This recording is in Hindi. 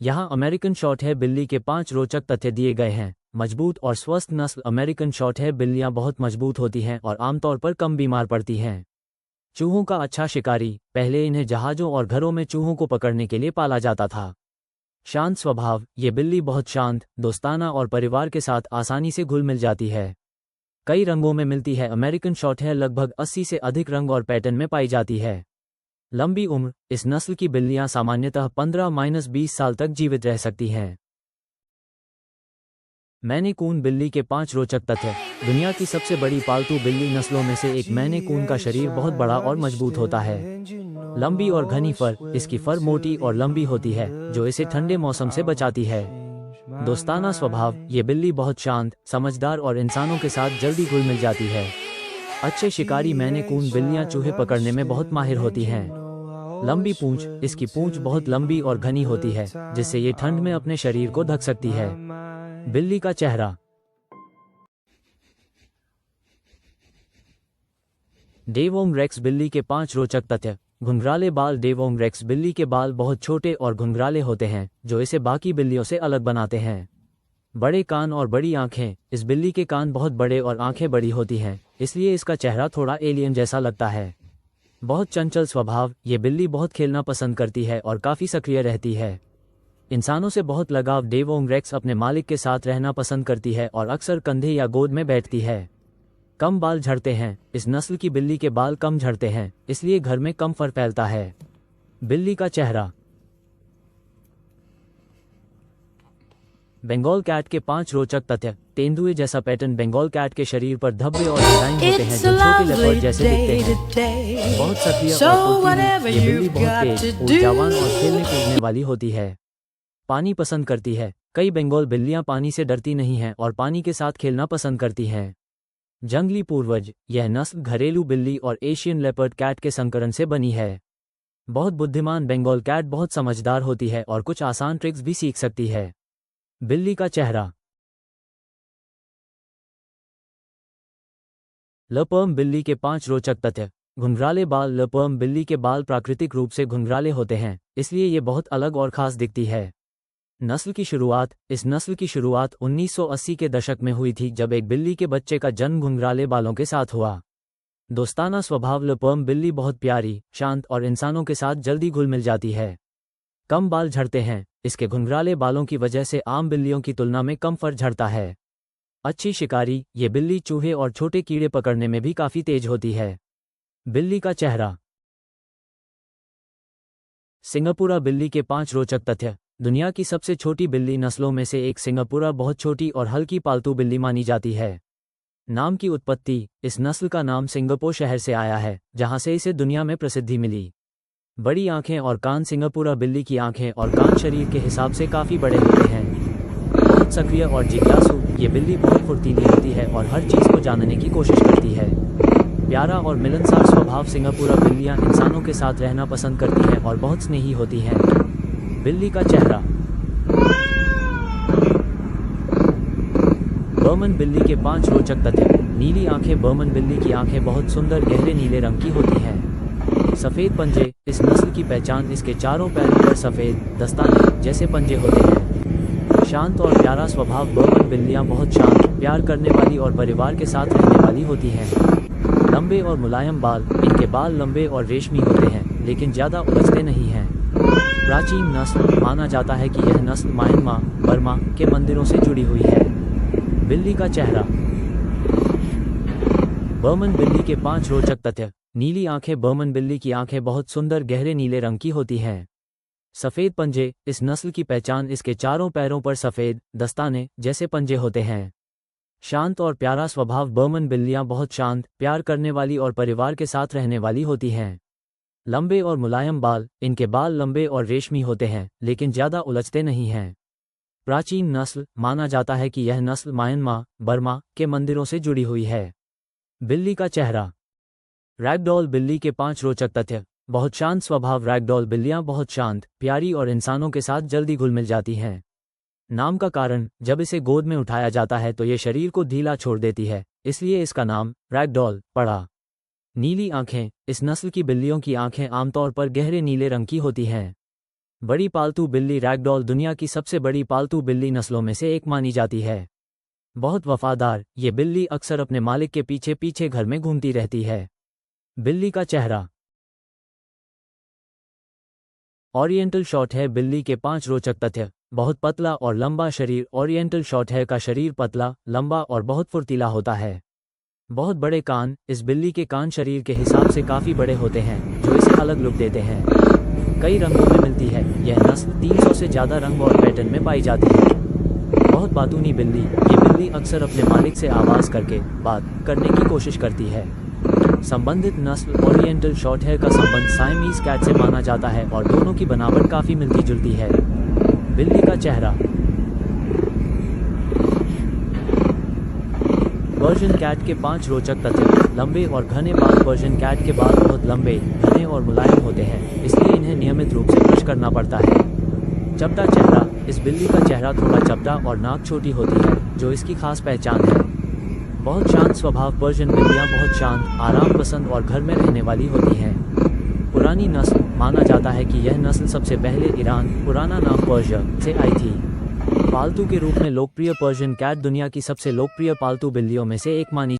यहाँ अमेरिकन शॉर्ट हेयर बिल्ली के 5 रोचक तथ्य दिए गए हैं। मजबूत और स्वस्थ नस्ल अमेरिकन शॉर्ट हेयर बिल्लियाँ बहुत मजबूत होती हैं और आमतौर पर कम बीमार पड़ती हैं। चूहों का अच्छा शिकारी, पहले इन्हें जहाज़ों और घरों में चूहों को पकड़ने के लिए पाला जाता था। शांत स्वभाव, ये बिल्ली बहुत शांत, दोस्ताना और परिवार के साथ आसानी से घुल मिल जाती है। कई रंगों में मिलती है। अमेरिकन शॉर्ट हेयर लगभग 80 से अधिक रंग और पैटर्न में पाई जाती है। लंबी उम्र, इस नस्ल की बिल्लियां सामान्यतः 15-20 साल तक जीवित रह सकती हैं। मैने कून बिल्ली के 5 रोचक तथ्य। दुनिया की सबसे बड़ी पालतू बिल्ली नस्लों में से एक मैने कून का शरीर बहुत बड़ा और मजबूत होता है। लंबी और घनी फर, इसकी फर मोटी और लंबी होती है जो इसे ठंडे मौसम से बचाती है। दोस्ताना स्वभाव, ये बिल्ली बहुत शांत, समझदार और इंसानों के साथ जल्दी घुल मिल जाती है। अच्छे शिकारी, मैने कून बिल्लियां चूहे पकड़ने में बहुत माहिर होती हैं। लंबी पूंछ, इसकी पूंछ बहुत लंबी और घनी होती है जिससे ये ठंड में अपने शरीर को ढक सकती है। बिल्ली का चेहरा। डेवोंग रेक्स बिल्ली के 5 रोचक तथ्य। घुंघराले बाल, डेवोंग रेक्स बिल्ली के बाल बहुत छोटे और घुंघराले होते हैं जो इसे बाकी बिल्लियों से अलग बनाते हैं। बड़े कान और बड़ी आंखें, इस बिल्ली के कान बहुत बड़े और आंखें बड़ी होती हैं, इसलिए इसका चेहरा थोड़ा एलियन जैसा लगता है। बहुत चंचल स्वभाव, ये बिल्ली बहुत खेलना पसंद करती है और काफ़ी सक्रिय रहती है। इंसानों से बहुत लगाव, डेवोंग रेक्स अपने मालिक के साथ रहना पसंद करती है और अक्सर कंधे या गोद में बैठती है। कम बाल झड़ते हैं, इस नस्ल की बिल्ली के बाल कम झड़ते हैं, इसलिए घर में कम फर फैलता है। बिल्ली का चेहरा। बंगाल कैट के 5 रोचक तथ्य। तेंदुए जैसा पैटर्न बंगाल कैट के शरीर पर धब्बे और डिजाइन होते हैं जो छोटे लेपर्ड जैसे दिखते हैं। बहुत सक्रिय और फुर्तीली, ये बिल्ली बहुत तेज, ऊर्जावान और खेलने कूदने वाली होती है। पानी पसंद करती है, कई बंगाल बिल्लियां पानी से डरती नहीं हैं और पानी के साथ खेलना पसंद करती हैं। जंगली पूर्वज, यह नस्ल घरेलू बिल्ली और एशियन लेपर्ड कैट के संकरण से बनी है। बहुत बुद्धिमान, बंगाल कैट बहुत समझदार होती है और कुछ आसान ट्रिक्स भी सीख सकती है। बिल्ली का चेहरा। लपर्म बिल्ली के 5 रोचक तथ्य। घुंघराले बाल, लपर्म बिल्ली के बाल प्राकृतिक रूप से घुंघराले होते हैं, इसलिए ये बहुत अलग और खास दिखती है। नस्ल की शुरुआत। इस नस्ल की शुरुआत 1980 के दशक में हुई थी जब एक बिल्ली के बच्चे का जन्म घुंघराले बालों के साथ हुआ। दोस्ताना स्वभाव, लपर्म बिल्ली बहुत प्यारी, शांत और इंसानों के साथ जल्दी घुल मिल जाती है। कम बाल झड़ते हैं, इसके घुंघराले बालों की वजह से आम बिल्लियों की तुलना में कम फर झड़ता है। अच्छी शिकारी, ये बिल्ली चूहे और छोटे कीड़े पकड़ने में भी काफी तेज होती है। बिल्ली का चेहरा। सिंगापुरा बिल्ली के 5 रोचक तथ्य। दुनिया की सबसे छोटी बिल्ली नस्लों में से एक सिंगापुरा बहुत छोटी और हल्की पालतू बिल्ली मानी जाती है। नाम की उत्पत्ति। इस नस्ल का नाम सिंगापुर शहर से आया है जहां से इसे दुनिया में प्रसिद्धि मिली। बड़ी आंखें और कान, सिंगापुरा बिल्ली की आंखें और कान शरीर के हिसाब से काफी बड़े होते हैं। बहुत सक्रिय और जिज्ञासु, ये बिल्ली बहुत फुर्तीली होती है और हर चीज को जानने की कोशिश करती है। प्यारा और मिलनसार स्वभाव, सिंगापुरा बिल्लियां इंसानों के साथ रहना पसंद करती हैं और बहुत स्नेही होती हैं। बिल्ली का चेहरा। बर्मन बिल्ली के 5 रोचक तथ्य। नीली आंखें, बर्मन बिल्ली की आंखें बहुत सुंदर गहरे नीले रंग की होती हैं। सफेद पंजे, इस नस्ल की पहचान इसके चारों पैरों पर सफेद दस्ताने जैसे पंजे होते हैं। शांत और प्यारा स्वभाव, बर्मन बिल्लियां बहुत शांत, प्यार करने वाली और परिवार के साथ रहने वाली होती हैं। लंबे और मुलायम बाल, इनके बाल लंबे और रेशमी होते हैं लेकिन ज्यादा उलझते नहीं हैं। प्राचीन नस्ल, माना जाता है कि यह नस्ल म्यांमार, बर्मा के मंदिरों से जुड़ी हुई है। बिल्ली का चेहरा। बर्मन बिल्ली के 5 रोचक तथ्य। नीली आंखें, बर्मन बिल्ली की आंखें बहुत सुंदर गहरे नीले रंग की होती हैं। सफेद पंजे, इस नस्ल की पहचान इसके चारों पैरों पर सफेद दस्ताने जैसे पंजे होते हैं। शांत और प्यारा स्वभाव, बर्मन बिल्लियां बहुत शांत, प्यार करने वाली और परिवार के साथ रहने वाली होती हैं। लंबे और मुलायम बाल, इनके बाल लंबे और रेशमी होते हैं लेकिन ज्यादा उलझते नहीं हैं। प्राचीन नस्ल, माना जाता है कि यह नस्ल म्यांमार, बर्मा के मंदिरों से जुड़ी हुई है। बिल्ली का चेहरा। रैगडॉल बिल्ली के 5 रोचक तथ्य। बहुत शांत स्वभाव, रैगडॉल बिल्लियां बहुत शांत, प्यारी और इंसानों के साथ जल्दी घुल मिल जाती हैं। नाम का कारण, जब इसे गोद में उठाया जाता है तो ये शरीर को ढीला छोड़ देती है, इसलिए इसका नाम रैगडॉल पड़ा। नीली आंखें, इस नस्ल की बिल्लियों की आंखें आमतौर पर गहरे नीले रंग की होती हैं। बड़ी पालतू बिल्ली रैगडॉल दुनिया की सबसे बड़ी पालतू बिल्ली नस्लों में से एक मानी जाती है। बहुत वफादार, ये बिल्ली अक्सर अपने मालिक के पीछे पीछे घर में घूमती रहती है। बिल्ली का चेहरा। ओरिएंटल शॉर्ट हेयर बिल्ली के 5 रोचक तथ्य। बहुत पतला और लंबा शरीर। ओरिएंटल शॉर्ट हेयर का शरीर पतला, लंबा और बहुत फुर्तीला होता है। बहुत बड़े कान। इस बिल्ली के कान शरीर के हिसाब से काफ़ी बड़े होते हैं, जो इसे अलग लुक देते हैं। कई रंगों में मिलती है। यह नस्ल 300 से ज़्यादा रंग और पैटर्न में पाई जाती है। बहुत बातूनी बिल्ली। ये बिल्ली अक्सर अपने मालिक से आवाज़ करके बात करने की कोशिश करती है। संबंधित नस्ल। ओरिएंटल शॉर्ट हेयर का संबंध साइमीज कैट से माना जाता है और दोनों की बनावट काफ़ी मिलती जुलती है। बिल्ली का चेहरा। पर्शियन कैट के 5 रोचक तथ्य। लंबे और घने बाल। पर्शियन कैट के बाल बहुत लंबे, घने और मुलायम होते हैं, इसलिए इन्हें नियमित रूप से ब्रश करना पड़ता है। चपटा चेहरा। इस बिल्ली का चेहरा थोड़ा चपटा और नाक छोटी होती है, जो इसकी खास पहचान है। बहुत शांत स्वभाव। पर्शियन बिल्लियाँ बहुत शांत, आराम पसंद और घर में रहने वाली होती हैं। पुरानी नस्ल। माना जाता है कि यह नस्ल सबसे पहले ईरान, पुराना नाम पर्शिया, से आई थी। पालतू के रूप में लोकप्रिय। पर्शियन कैट दुनिया की सबसे लोकप्रिय पालतू बिल्लियों में से एक मानी